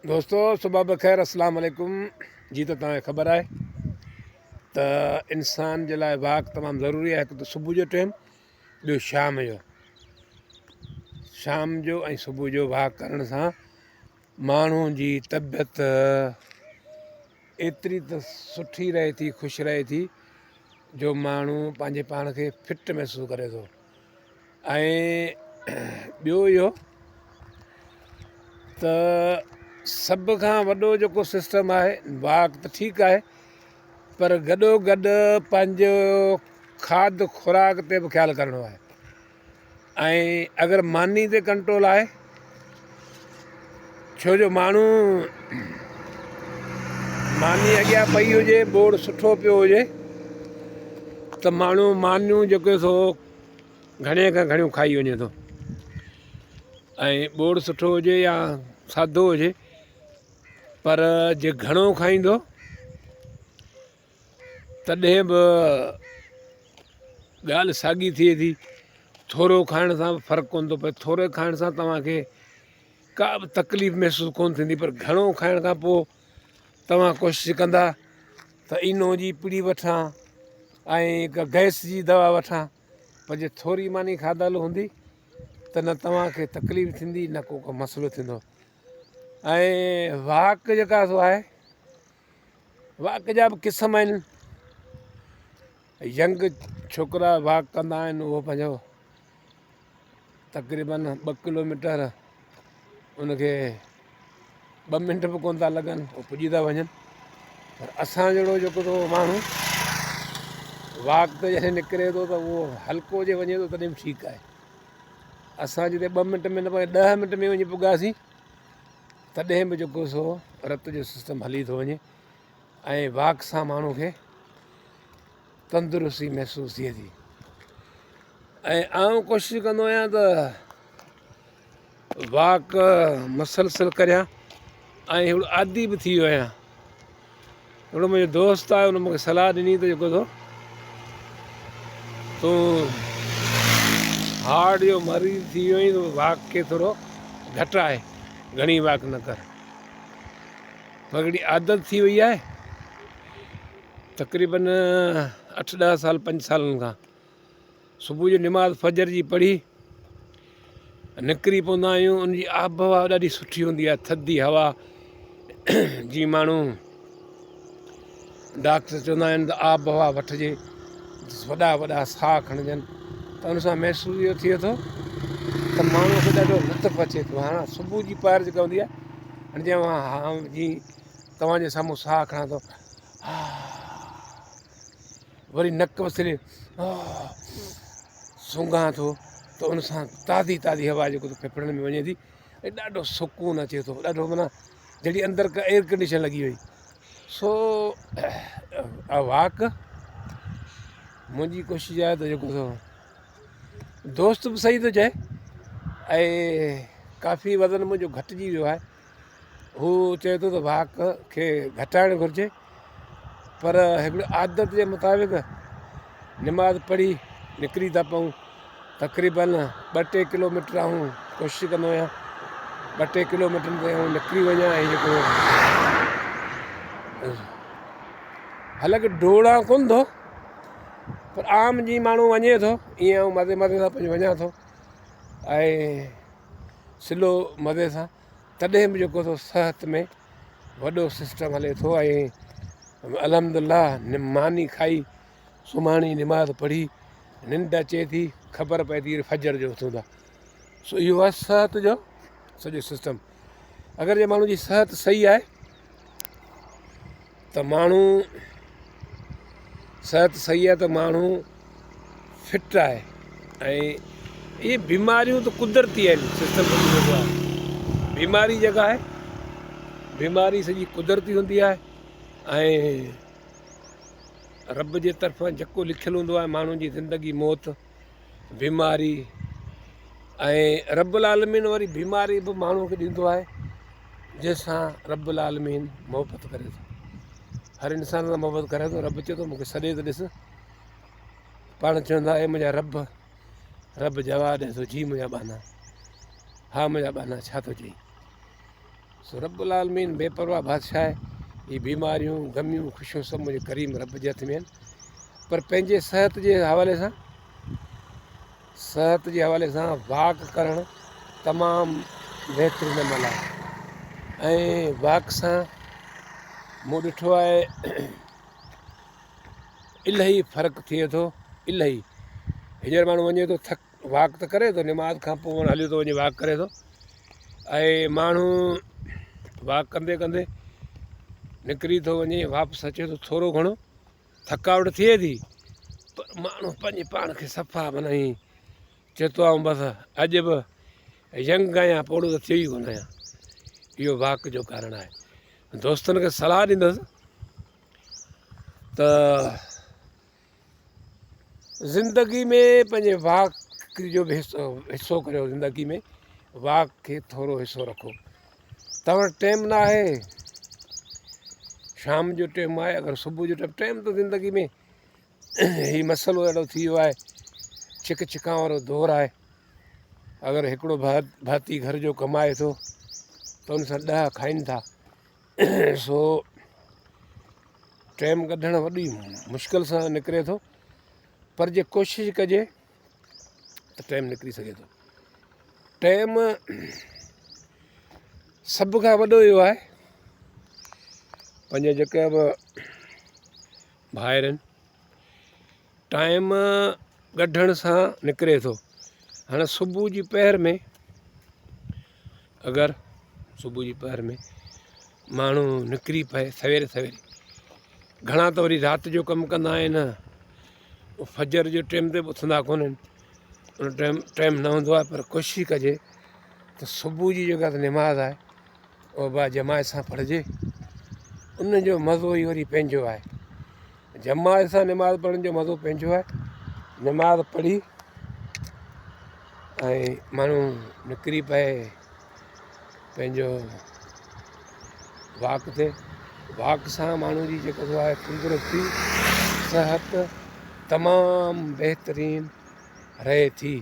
दोस्तों सुबह बख़ैर अस्सलाम वालेकुम जी। तो तव्हांखे ख़बर आहे त इंसान जे लाइ वॉक तमामु ज़रूरी आहे। हिकु त सुबुह जो टाइम, ॿियो शाम जो ऐं सुबुह जो वॉक करण सां माण्हू जी तबियत एतिरी त सुठी रहे थी, ख़ुशि रहे थी जो माण्हू पंहिंजे पाण खे फिट महसूसु करे थो। ऐं ॿियो इहो त सभ खां वॾो जेको सिस्टम आहे, वॉक त ठीकु आहे, पर गॾोगॾु पंहिंजो खाद खुराक ते बि ख़्यालु करिणो आहे। ऐं अगरि मानी ते कंट्रोल आहे, छो जो माण्हू मानी अॻियां पई हुजे, बोर्ड सुठो पियो हुजे त माण्हू मानियूं जेको सो घणे खां घणियूं खाई वञे थो। ऐं बोर्ड सुठो हुजे या सादो हुजे, पर जे घणो खाईंदो तॾहिं बि ॻाल्हि साॻी थिए थी। थोरो खाइण सां बि फ़र्क़ु कोन थो पए, थोरे खाइण सां तव्हांखे का बि तकलीफ़ महसूसु कोन थींदी, पर घणो खाइण खां पोइ तव्हां कोशिशि कंदा त इनो जी पिड़ी वठां ऐं हिकु गैस जी दवा वठां, पर जे थोरी मानी खाधल हूंदी त न तव्हांखे तकलीफ़ थींदी, न को मसइलो थींदो। ऐं वॉक जेका सो आहे, वॉक जा बि क़िस्म आहिनि। यंग छोकिरा वॉक कंदा आहिनि, उहो पंहिंजो तक़रीबन 2 किलोमीटर उनखे 2 मिंट बि कोन था लॻनि, उहो पुॼी था वञनि। पर असां जहिड़ो जेको थो माण्हू वॉक ते जॾहिं निकिरे थो त उहो हल्को जे वञे थो तॾहिं बि ठीकु आहे। असां जिते 2 मिंट में न पए 10 मिंट में वञी पुॻासीं तॾहिं बि जेको सो रत जो सिस्टम हली थो वञे। ऐं वॉक सां माण्हू खे तंदुरुस्ती महसूसु थिए थी। ऐं आउं कोशिशि कंदो आहियां त वॉक मसलसिल करियां, ऐं हिकिड़ो आदी बि थी वियो आहियां। हिकिड़ो मुंहिंजो दोस्त आहे, हुन मूंखे सलाह ॾिनी त जेको थो तूं हार्ट जो मरीज़ थी वियो आहीं, त वॉक खे थोरो घटाए, घणी वॉक न कर। पर हिकिड़ी आदत थी वई आहे तक़रीबन 8-10 साल 5 सालनि खां। सुबुह जो निमाज़ फजर जी पढ़ी निकिरी पवंदा आहियूं। उनजी आबहवा ॾाढी सुठी हूंदी आहे, थधी हवा जी। माण्हू डॉक्टर चवंदा आहिनि त आबहवा वठिजे, वॾा वॾा साह खणजनि, त उन सां महसूसु इहो थिए थो त माण्हूअ खे ॾाढो लुत्फ़ु अचे थो। हाणे सुबुह जी पहर जेका हूंदी आहे, हाणे जीअं तव्हांजे साम्हूं साह खणां थो, वरी नक वसिरे सूंघां थो, त उन सां ताज़ी ताज़ी हवा जेको फेफड़नि में वञे थी, ऐं ॾाढो सुकूनु अचे थो, ॾाढो माना जॾहिं अंदरि का एयर कंडीशन लॻी वई। सो वॉक मुंहिंजी कोशिशि आहे त जेको दोस्त बि सही थो चए। ऐं काफ़ी वज़न मुंहिंजो घटिजी वियो आहे, हू चए थो त वॉक खे घटाइणु घुरिजे, पर हिकिड़ी आदत जे मुताबिक़ निमाज़ पढ़ी निकिरी था पऊं। तक़रीबन 2-3 किलोमीटर आऊं कोशिशि कंदो आहियां 2-3 किलोमीटर ते आऊं निकिरी वञा। ऐं जेको हालांकि डोड़ां कोन थो, पर आम जीअं माण्हू वञे थो ईअं आऊं मज़े मज़े सां पंहिंजो वञा थो, ऐं स्लो मज़े सां, तॾहिं बि जेको थो सिहत में वॾो सिस्टम हले थो। ऐं अल्हम्दुलिल्लाह मानी खाई, सुम्हाणी निमाज़ पढ़ी, निंड अचे थी, ख़बर पए थी फजर जो उथूं था। सो इहो आहे सिहत जो सॼो सिस्टम। अगरि जे माण्हू जी सिहत सही आहे त माण्हू सिहत सही आहे त माण्हू फिट आहे। ऐं इहे बीमारियूं त कुदरती आहिनि, सिस्टम जेको आहे, बीमारी जेका आहे बीमारी सॼी कुदरती हूंदी आहे। ऐं रब जे तरफ़ां जेको लिखियलु हूंदो आहे, माण्हुनि जी ज़िंदगी मौत बीमारी, ऐं रब्बुल आलमीन वरी बीमारी बि माण्हूअ खे ॾींदो आहे जंहिंसां रब्बुल आलमीन मोहबत करे थो, हर इंसान सां मोहबत करे थो। रब चए थो मूंखे सॾे त ॾिस, पाण चवंदा हे मुंहिंजा रब जवाबु ॾिए थो, जी मुंहिंजा ॿाना, हा मुंहिंजा ॿाना छा थो चई। सो रब्बुल आलमीन बेपरवाह बादशाह आहे। ये बीमारियूं ग़मियूं ख़ुशियूं सभु मुंहिंजे करीम रब जे हथ में आहिनि। पर पंहिंजे सिहत जे हवाले सां वॉक करणु तमामु बहितरीनु अमल आहे। ऐं वॉक सां मूं ॾिठो आहे इलाही फ़र्क़ु थिए थो। इलाही हींअर माण्हू वञे थो वॉक त करे थो, निमाज़ खां पोइ हलियो थो वञे वॉक करे थो। ऐं माण्हू वॉक कंदे कंदे निकिरी थो वञे, वापसि अचे थो, थोरो घणो थकावट थिए थी, पर माण्हू पंहिंजे पाण खे सफ़ा माना ई चए थो आऊं बसि अॼु बि यंग आहियां, पोड़ो त थियो ई कोन आहियां। इहो वॉक जो कारण आहे। दोस्तनि खे सलाह ॾींदुसि त ज़िंदगी में पंहिंजे वॉक जो बि हिसो करियो। ज़िंदगी में वॉक खे थोरो हिसो रखो। तव्हां वटि टाइम न आहे, शाम जो टाइम आहे, अगरि सुबुह जो टाइम त ज़िंदगी में हीउ मसइलो अहिड़ो थी वियो आहे, छिक छिकां वारो दौरु आहे। अगरि हिकिड़ो भाती घर जो कमाए थो त उन सां 10 खाइनि था। सो टाइम कढणु वॾी मुश्किल सां निकिरे थो, पर जे कोशिशि कजे त टाइम निकिरी सघे थो। टाइम सभ खां वॾो इहो आहे, पंहिंजा जेके बि भाइर आहिनि, टाइम कढण सां निकिरे थो। हाणे सुबुह जी पहर में, अगरि सुबुह जी पहर में माण्हू निकिरी पए सवेरे सवेरे, घणा त वरी राति जो कमु कंदा आहिनि, फजर जो टाइम ते उथंदा कोन आहिनि, उन टाइम न हूंदो आहे। पर कोशिशि कजे त सुबुह जी जेका त निमाज़ आहे उहा बा जमात सां पढ़िजे। उनजो मज़ो ई वरी पंहिंजो आहे। जमात सां निमाज़ पढ़ण जो मज़ो पंहिंजो आहे। निमाज़ पढ़ी ऐं माण्हू निकिरी पए पंहिंजो वॉक ते। वॉक सां माण्हू जी जेको आहे तंदुरुस्ती सिहत तमामु बहितरीनु रहे थी।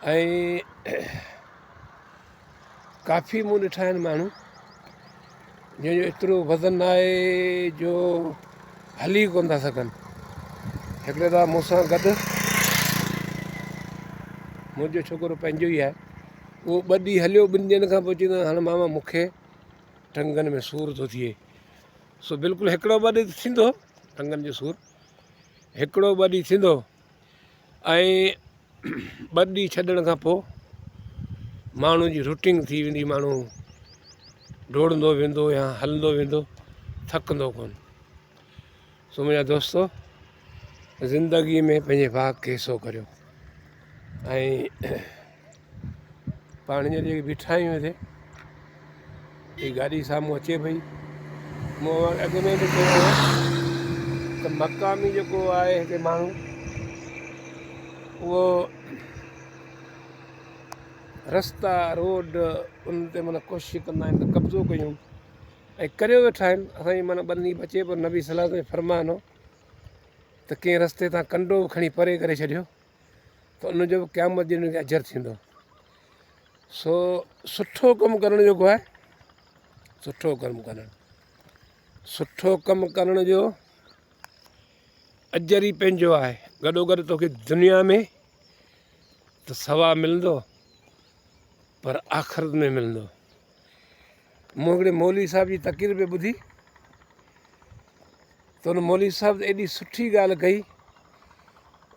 ऐं काफ़ी मूं ॾिठा आहिनि माण्हू जंहिंजो एतिरो वज़न आहे जो हली कोन था सघनि। हिकिड़े दफ़ा मूंसां गॾु मुंहिंजो छोकिरो पंहिंजो ई आहे, उहो 2 ॾींहं हलियो, 2 ॾींहंनि खां पोइ चवंदो हाणे मामा मूंखे टंगनि में सूरु थो थिए। सो बिल्कुलु हिकिड़ो 2 ॾींहं थींदो टंगनि जो सूरु, हिकिड़ो 2 ॾींहं थींदो। ऐं 2 ॾींहं छॾण खां पोइ माण्हू जी रूटीन थी वेंदी, माण्हू डोड़ंदो वेंदो या हलंदो वेंदो, थकंदो कोन। सो मुंहिंजा दोस्तो, ज़िंदगीअ में पंहिंजे वॉक खे हिसो करियो। ऐं पाण जे जेके बीठा आहियूं हिते, हीअ गाॾी साम्हूं अचे पई, मूं अॻु में बि चयो त मक़ामी जेको आहे हिते माण्हू, उहो रस्ता रोड उन ते माना कोशिशि कंदा आहिनि त कब्ज़ो कयूं, ऐं करे वेठा आहिनि। असांजी माना बनी बचे, पर नबी सलाह में फरमान हो त कंहिं रस्ते तां कंडो खणी परे करे छॾियो त उनजो बि क़यामत जे ॾींहुं अजर थींदो। सो सुठो कमु करणु जेको आहे, सुठो कमु करण जो अजर ई पंहिंजो आहे। गॾोगॾु तोखे दुनिया में त सवाबु मिलंदो, पर आख़िरत में मिलंदो। मूं हिकिड़े मौलवी साहिब जी तक़रीर पे ॿुधी त हुन मौलवी साहिब एॾी सुठी ॻाल्हि कई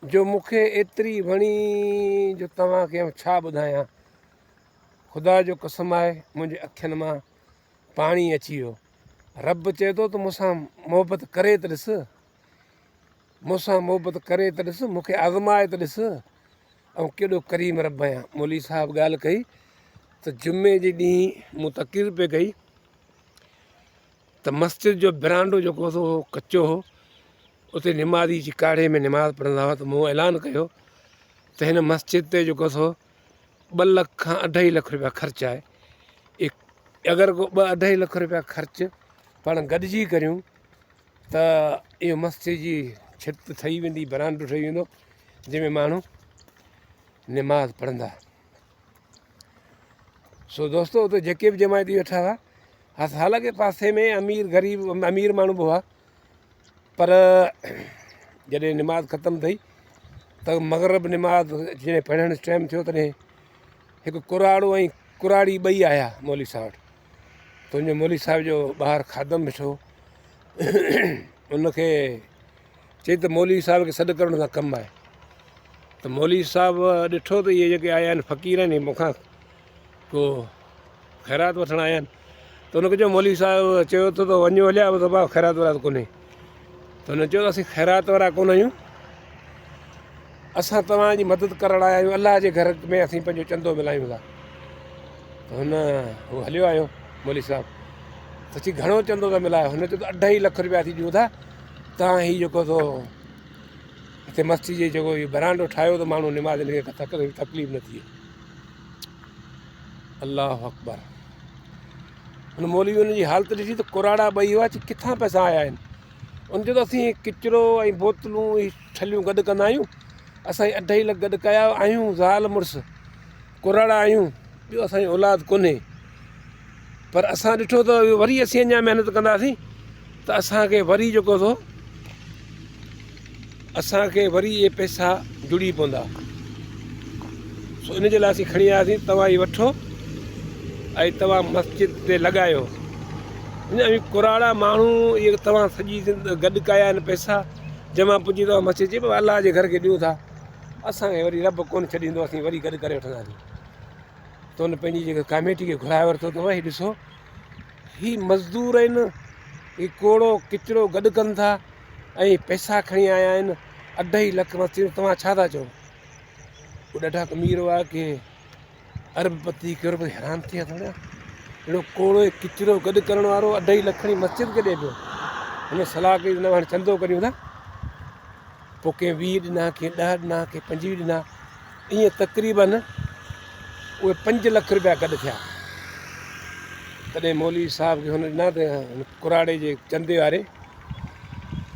जो मूंखे एतिरी वणी जो तव्हांखे छा ॿुधायां। ख़ुदा जो कसम आहे, मुंहिंजे अखियुनि मां पाणी अची वियो। रब चए थो त मूंसां मोहबत करे त ॾिस, मूंसां मोहबत करे त ॾिस, मूंखे आज़माए त ॾिस, ऐं केॾो करीम रब आहियां। मौलवी साहिबु ॻाल्हि कई त जुमे जे ॾींहुं मूं तक़रीर पे कई त मस्जिद जो बरांडो जेको हो कचो हो, उते निमाज़ी जी काढ़े में निमाज़ पढ़ंदा हुआ। त मूं ऐलान कयो त हिन मस्जिद ते जेको सो 2 लख खां 2.5 लख रुपया ख़र्चु आहे। अगरि को 2-2.5 लख रुपया ख़र्चु पाण गॾिजी करियूं त इहो मस्जिद जी छित ठही वेंदी, बरांडो ठही वेंदो, जंहिंमें माण्हू निमाज़ पढ़ंदा। सो दोस्तो उते जेके बि जमायती वेठा हुआ हालांकि पासे में अमीर ग़रीब अमीर माण्हू बि हुआ पर जॾहिं निमाज़ ख़तमु थी त मग़रिब निमाज़ जॾहिं पढ़ण जो टाइम थियो तॾहिं हिकु कुराड़ो ऐं कुराड़ी ॿई आया मौली साहब वटि तुंहिंजो मौली साहिब जो ॿाहिरि खादम ॾिठो उनखे चई त मौली साहिब खे सॾु करण सां कमु आहे त मौली साहिब ॾिठो त इहे जेके आया आहिनि फ़क़ीर आहिनि मूंखां को ख़ैरात वठणु आया आहिनि त हुनखे चयो मौली साहिब चयो त वञो हलिया त भाउ ख़ैरात वारा त कोन्हे त हुन चयो असीं ख़ैरात वारा कोन आहियूं असां तव्हांजी मदद करणु आया आहियूं अलाह जे घर में असीं पंहिंजो चंदो मिलायूं था त हुन हू हलियो आयो मौली साहिब त चई घणो चंदो था मिलायो हुन चयो त 2.5 लख रुपया थी ॾियूं था तव्हां हीउ जेको थो हिते मस्जिद जे जेको इहो बरांडो ठाहियो त माण्हू निमाज़ हिनखे तकलीफ़ न थिए अलाह अकबर हुन मौलवी हुनजी हालत ॾिठी त कुराड़ा ॿई हुआ किथां पैसा आया आहिनि उन चयो त असीं किचिरो ऐं बोतलूं छलियूं गॾु कंदा आहियूं असां 2.5 लख गॾु कया आहियूं ज़ाल मुड़ुसु कुराड़ा आहियूं ॿियो असांजी औलाद कोन्हे पर असां ॾिठो त वरी असीं अञा महिनत कंदासीं त असांखे वरी जेको थो असांखे वरी इहे पैसा जुड़ी पवंदा सो इन जे लाइ असीं खणी आयासीं तव्हां इहे वठो ऐं तव्हां मस्जिद ते लॻायो कुराड़ा माण्हू इहे तव्हां सॼी गॾु कया आहिनि पैसा जमा पुॼी तव्हां मस्जिद जे अलाह जे घर खे ॾियूं था असांखे वरी रब कोन छॾींदो असीं वरी गॾु करे वठंदासीं त हुन पंहिंजी जेका कमेटी खे घुराए वरितो अथव हीउ ॾिसो हीउ मज़दूर आहिनि हीउ कोड़ो किचिरो गॾु कनि था ऐं पैसा खणी आया आहिनि 2.5 लख मस्जिद तव्हां छा था चओ उहो ॾाढा अमीर हुआ की अरबपति करोड़पति हैरान थी विया थोरा अहिड़ो कोड़ो किचिरो गॾु करण वारो 2.5 लख खणी मस्जिद खे ॾे पियो हुन सलाह कई न हाणे चंदो करियूं था पोइ कंहिं 20 ॾिना कंहिं 10 ॾिना कंहिं 25 ॾिना ईअं तक़रीबन उहे 5 लख रुपया गॾु थिया तॾहिं मौलवी साहिब खे हुन ॾिना त कुराड़े जे चंदे वारे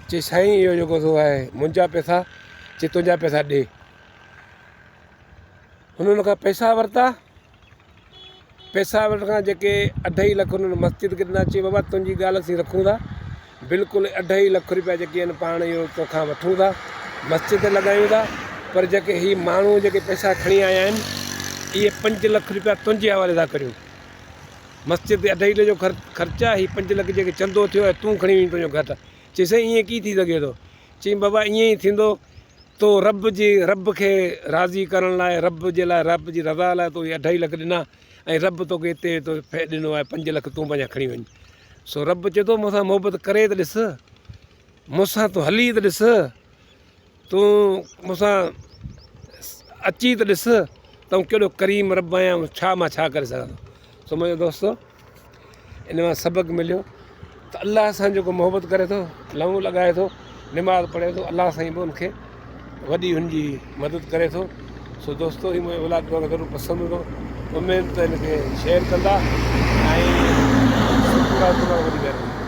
चई साईं इहो जेको थो आहे मुंहिंजा पैसा चई तुंहिंजा पैसा ॾे हुन खां पैसा वरिता पैसा वठण खां जेके 2.5 लख हुननि मस्जिद खे ॾिना चई बाबा तुंहिंजी ॻाल्हि असीं रखूं था बिल्कुलु 2.5 लख रुपया जेके आहिनि पाण इहो तोखां वठूं था मस्जिद ते लॻायूं था पर जेके हीअ माण्हू जेके पैसा खणी आया आहिनि इहे 5 लख रुपया तुंहिंजे हवाले था करियूं मस्जिद ते 2.5 लख जो ख़र्चु आहे हीअ 5 लख जेके चंदो थियो आहे तूं खणी वञी तुंहिंजो घटि चई साईं ईअं कीअं थी सघे थो चई बाबा ईअं ई थींदो तो रब खे राज़ी करण लाइ रब जे लाइ रब जी रज़ा लाइ तो इहे 2.5 लख ॾिना ऐं रब तोखे हिते तो ॾिनो आहे 5 लख तूं पंहिंजा खणी वञ सो रब चए थो मूंसां मोहबत करे त ॾिस मूंसां तूं हली त ॾिस तूं मूंसां अची त ॾिस त कहिड़ो करीम रब आहियां छा मां छा करे सघां थो सो मुंहिंजो दोस्तो इन मां सबक़ु मिलियो त अलाह सां जेको मोहबत करे थो लहूं लॻाए थो निमाज़ पढ़े थो अलाह सां ई बि उनखे वॾी हुनजी मदद करे थो सो दोस्तो ही मुंहिंजो औलाद तव्हांखे ज़रूरु पसंदि हूंदो उमेदु त हिनखे शेयर कंदा ऐं वॾी